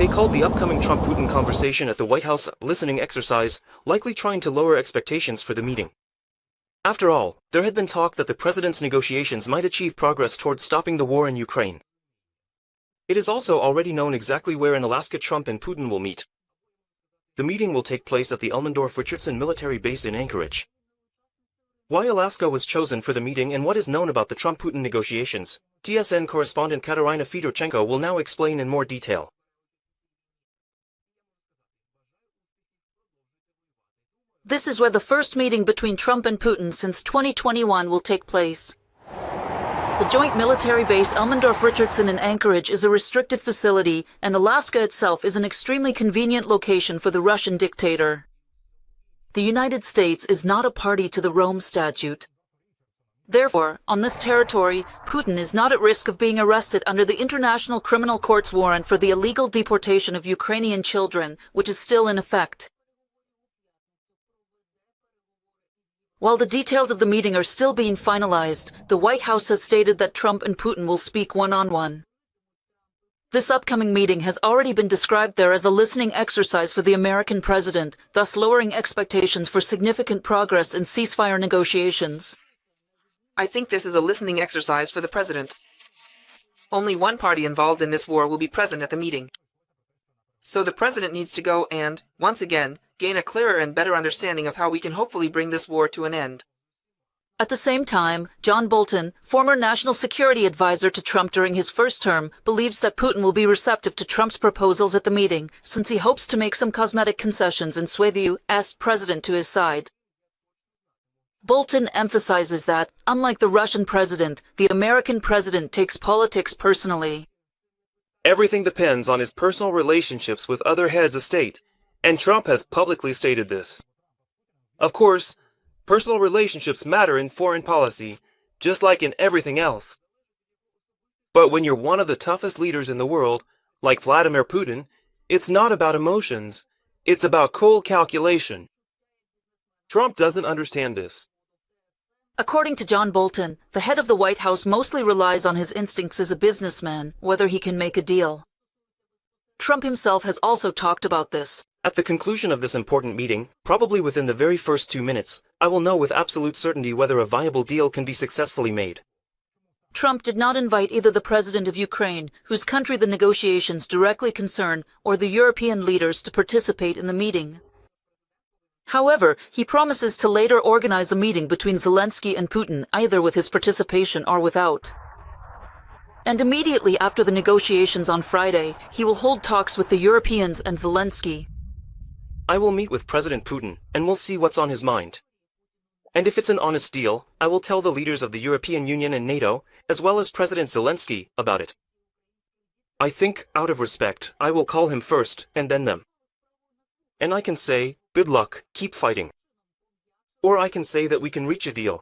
They called the upcoming Trump-Putin conversation at the White House listening exercise, likely trying to lower expectations for the meeting. After all, there had been talk that the president's negotiations might achieve progress towards stopping the war in Ukraine. It is also already known exactly where in Alaska Trump and Putin will meet. The meeting will take place at the Elmendorf-Richardson military base in Anchorage. Why Alaska was chosen for the meeting and what is known about the Trump-Putin negotiations, TSN correspondent Kateryna Fedorchenko will now explain in more detail. This is where the first meeting between Trump and Putin since 2021 will take place. The joint military base Elmendorf-Richardson in Anchorage is a restricted facility, and Alaska itself is an extremely convenient location for the Russian dictator. The United States is not a party to the Rome Statute. Therefore, on this territory, Putin is not at risk of being arrested under the International Criminal Court's warrant for the illegal deportation of Ukrainian children, which is still in effect. While the details of the meeting are still being finalized, the White House has stated that Trump and Putin will speak one-on-one. This upcoming meeting has already been described there as a listening exercise for the American president, thus lowering expectations for significant progress in ceasefire negotiations. I think this is a listening exercise for the president. Only one party involved in this war will be present at the meeting. So the president needs to go and, once again, gain a clearer and better understanding of how we can hopefully bring this war to an end. At the same time, John Bolton, former national security advisor to Trump during his first term, believes that Putin will be receptive to Trump's proposals at the meeting, since he hopes to make some cosmetic concessions and sway the U.S. president to his side. Bolton emphasizes that, unlike the Russian president, the American president takes politics personally. Everything depends on his personal relationships with other heads of state, and Trump has publicly stated this. Of course, personal relationships matter in foreign policy, just like in everything else. But when you're one of the toughest leaders in the world, like Vladimir Putin, it's not about emotions, it's about cold calculation. Trump doesn't understand this. According to John Bolton, the head of the White House mostly relies on his instincts as a businessman, whether he can make a deal. Trump himself has also talked about this. At the conclusion of this important meeting, probably within the very first 2 minutes, I will know with absolute certainty whether a viable deal can be successfully made. Trump did not invite either the president of Ukraine, whose country the negotiations directly concern, or the European leaders to participate in the meeting. However, he promises to later organize a meeting between Zelensky and Putin, either with his participation or without. And immediately after the negotiations on Friday, he will hold talks with the Europeans and Zelensky. I will meet with President Putin, and we'll see what's on his mind. And if it's an honest deal, I will tell the leaders of the European Union and NATO, as well as President Zelensky, about it. I think, out of respect, I will call him first, and then them. And I can say, good luck, keep fighting. Or I can say that we can reach a deal.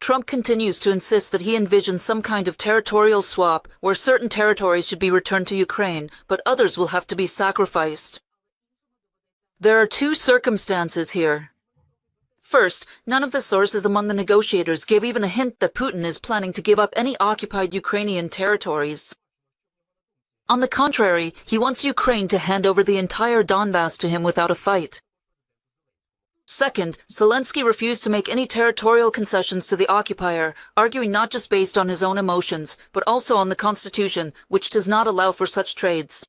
Trump continues to insist that he envisions some kind of territorial swap where certain territories should be returned to Ukraine, but others will have to be sacrificed. There are two circumstances here. First, none of the sources among the negotiators give even a hint that Putin is planning to give up any occupied Ukrainian territories. On the contrary, he wants Ukraine to hand over the entire Donbass to him without a fight. Second, Zelensky refused to make any territorial concessions to the occupier, arguing not just based on his own emotions, but also on the Constitution, which does not allow for such trades.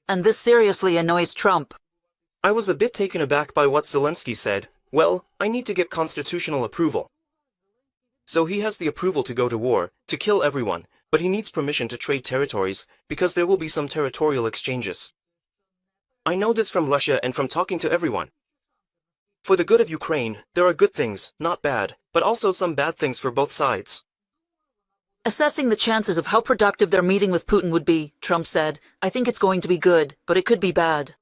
And this seriously annoys Trump. I was a bit taken aback by what Zelensky said. Well, I need to get constitutional approval. So he has the approval to go to war, to kill everyone, but he needs permission to trade territories, because there will be some territorial exchanges. I know this from Russia and from talking to everyone. For the good of Ukraine, there are good things, not bad, but also some bad things for both sides. Assessing the chances of how productive their meeting with Putin would be, Trump said, I think it's going to be good, but it could be bad.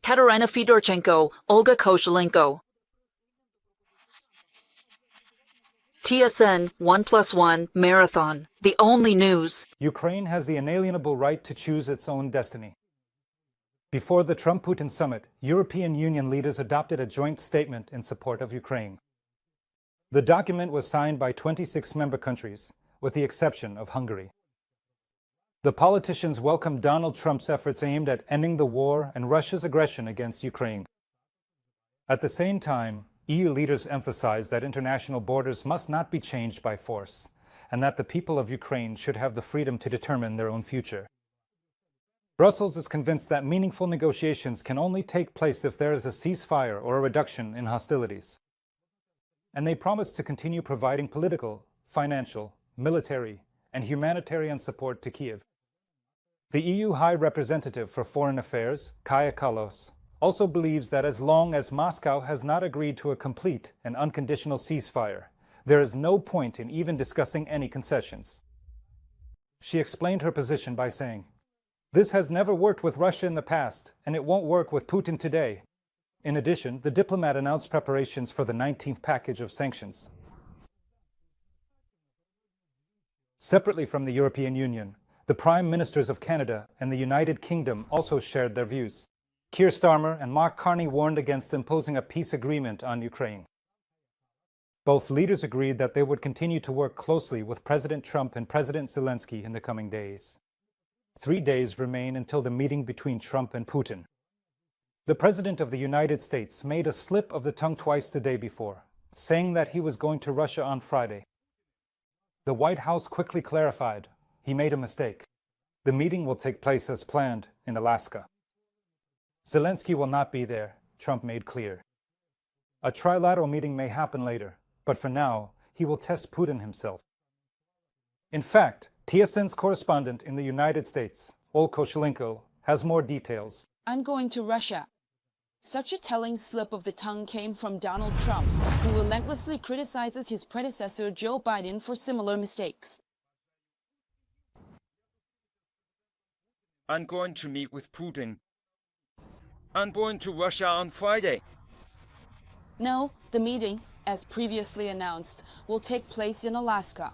Kateryna Fedorchenko, Olga Koshelenko. TSN 1+1 Marathon, the only news. Ukraine has the inalienable right to choose its own destiny. Before the Trump-Putin summit, European Union leaders adopted a joint statement in support of Ukraine. The document was signed by 26 member countries, with the exception of Hungary. The politicians welcomed Donald Trump's efforts aimed at ending the war and Russia's aggression against Ukraine. At the same time, EU leaders emphasized that international borders must not be changed by force, and that the people of Ukraine should have the freedom to determine their own future. Brussels is convinced that meaningful negotiations can only take place if there is a ceasefire or a reduction in hostilities. And they promise to continue providing political, financial, military, and humanitarian support to Kyiv. The EU High Representative for Foreign Affairs, Kaja Kallas, also believes that as long as Moscow has not agreed to a complete and unconditional ceasefire, there is no point in even discussing any concessions. She explained her position by saying, "This has never worked with Russia in the past, and it won't work with Putin today." In addition, the diplomat announced preparations for the 19th package of sanctions. Separately from the European Union, the Prime Ministers of Canada and the United Kingdom also shared their views. Keir Starmer and Mark Carney warned against imposing a peace agreement on Ukraine. Both leaders agreed that they would continue to work closely with President Trump and President Zelensky in the coming days. 3 days remain until the meeting between Trump and Putin. The President of the United States made a slip of the tongue twice the day before, saying that he was going to Russia on Friday. The White House quickly clarified he made a mistake. The meeting will take place as planned in Alaska. Zelensky will not be there, Trump made clear. A trilateral meeting may happen later, but for now, he will test Putin himself. In fact, TSN's correspondent in the United States, Kateryna, has more details. "I'm going to Russia." Such a telling slip of the tongue came from Donald Trump, who relentlessly criticizes his predecessor Joe Biden for similar mistakes. "I'm going to meet with Putin. I'm going to Russia on Friday." No, the meeting, as previously announced, will take place in Alaska.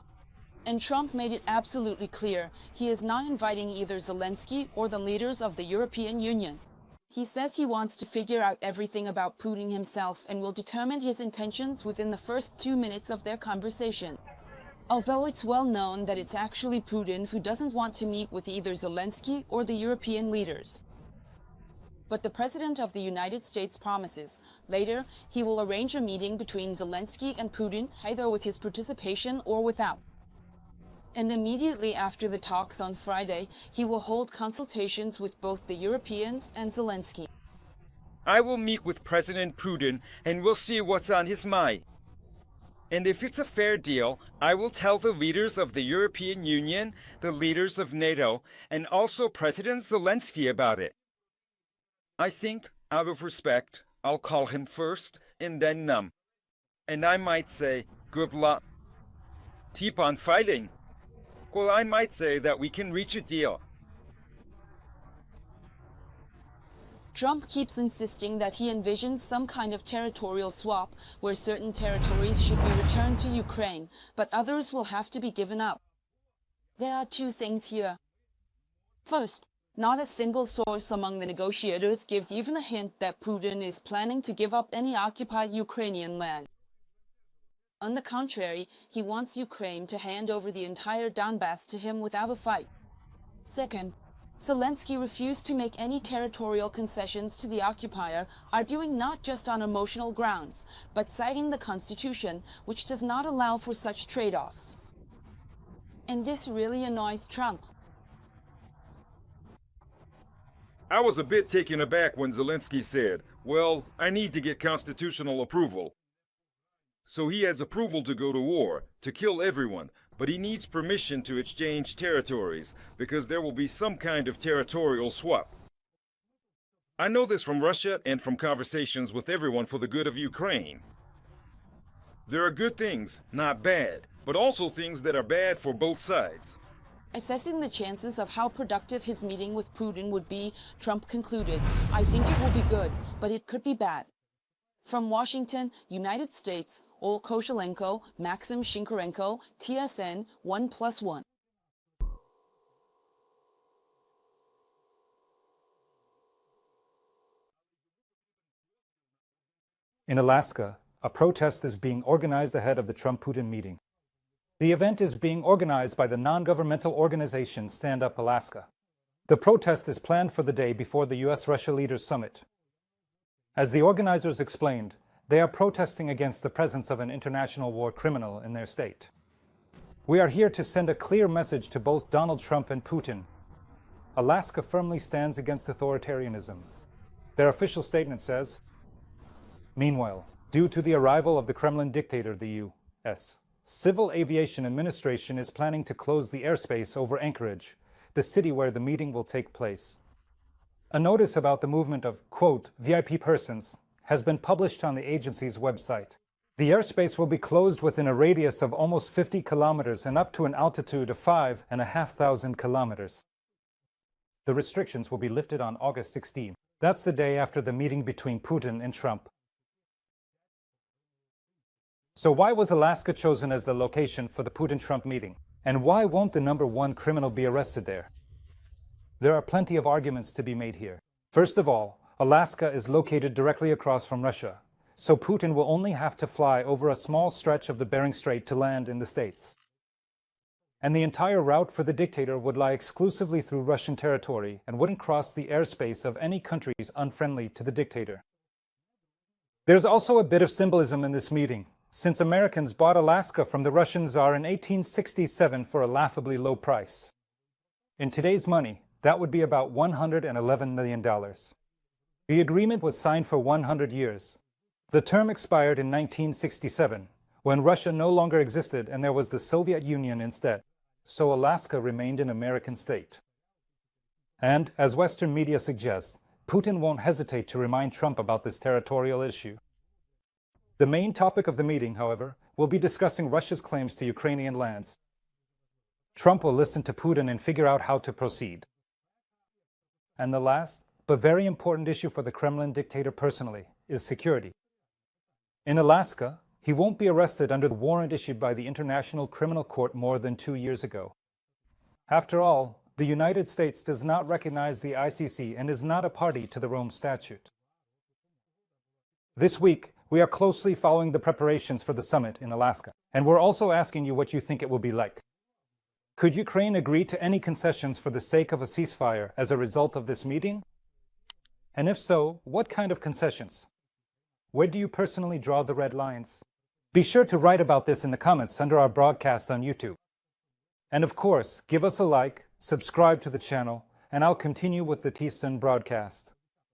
And Trump made it absolutely clear he is not inviting either Zelensky or the leaders of the European Union. He says he wants to figure out everything about Putin himself and will determine his intentions within the first 2 minutes of their conversation. Although it's well known that it's actually Putin who doesn't want to meet with either Zelensky or the European leaders. But the President of the United States promises later he will arrange a meeting between Zelensky and Putin, either with his participation or without. And immediately after the talks on Friday, he will hold consultations with both the Europeans and Zelensky. "I will meet with President Putin and we'll see what's on his mind. And if it's a fair deal, I will tell the leaders of the European Union, the leaders of NATO, and also President Zelensky about it. I think, out of respect, I'll call him first and then them. And I might say, good luck. Keep on fighting. Well, I might say that we can reach a deal." Trump keeps insisting that he envisions some kind of territorial swap where certain territories should be returned to Ukraine, but others will have to be given up. There are two things here. First, not a single source among the negotiators gives even a hint that Putin is planning to give up any occupied Ukrainian land. On the contrary, he wants Ukraine to hand over the entire Donbass to him without a fight. Second, Zelensky refused to make any territorial concessions to the occupier, arguing not just on emotional grounds, but citing the Constitution, which does not allow for such trade-offs. And this really annoys Trump. I was a bit taken aback when Zelensky said, "Well, I need to get constitutional approval." So he has approval to go to war, to kill everyone, but he needs permission to exchange territories, because there will be some kind of territorial swap. I know this from Russia and from conversations with everyone for the good of Ukraine. There are good things, not bad, but also things that are bad for both sides. Assessing the chances of how productive his meeting with Putin would be, Trump concluded, "I think it will be good, but it could be bad." From Washington, United States, Kateryna, Maxim Shinkarenko, TSN 1+1. In Alaska, a protest is being organized ahead of the Trump-Putin meeting. The event is being organized by the non-governmental organization Stand Up Alaska. The protest is planned for the day before the U.S.-Russia Leaders Summit. As the organizers explained, they are protesting against the presence of an international war criminal in their state. We are here to send a clear message to both Donald Trump and Putin. Alaska firmly stands against authoritarianism. Their official statement says, meanwhile, due to the arrival of the Kremlin dictator, the U.S. Civil Aviation Administration is planning to close the airspace over Anchorage, the city where the meeting will take place. A notice about the movement of, quote, VIP persons has been published on the agency's website. The airspace will be closed within a radius of almost 50 kilometers and up to an altitude of 5,500 kilometers. The restrictions will be lifted on August 16. That's the day after the meeting between Putin and Trump. So why was Alaska chosen as the location for the Putin-Trump meeting? And why won't the number one criminal be arrested there? There are plenty of arguments to be made here. First of all, Alaska is located directly across from Russia, so Putin will only have to fly over a small stretch of the Bering Strait to land in the States. And the entire route for the dictator would lie exclusively through Russian territory and wouldn't cross the airspace of any countries unfriendly to the dictator. There's also a bit of symbolism in this meeting, since Americans bought Alaska from the Russian Tsar in 1867 for a laughably low price. In today's money, that would be about $111 million. The agreement was signed for 100 years. The term expired in 1967, when Russia no longer existed and there was the Soviet Union instead, so Alaska remained an American state. And, as Western media suggests, Putin won't hesitate to remind Trump about this territorial issue. The main topic of the meeting, however, will be discussing Russia's claims to Ukrainian lands. Trump will listen to Putin and figure out how to proceed. And the last, but very important issue for the Kremlin dictator personally, is security. In Alaska, he won't be arrested under the warrant issued by the International Criminal Court more than 2 years ago. After all, the United States does not recognize the ICC and is not a party to the Rome Statute. This week, we are closely following the preparations for the summit in Alaska, and we're also asking you what you think it will be like. Could Ukraine agree to any concessions for the sake of a ceasefire as a result of this meeting? And if so, what kind of concessions? Where do you personally draw the red lines? Be sure to write about this in the comments under our broadcast on YouTube. And of course, give us a like, subscribe to the channel, and I'll continue with the T-Sun broadcast.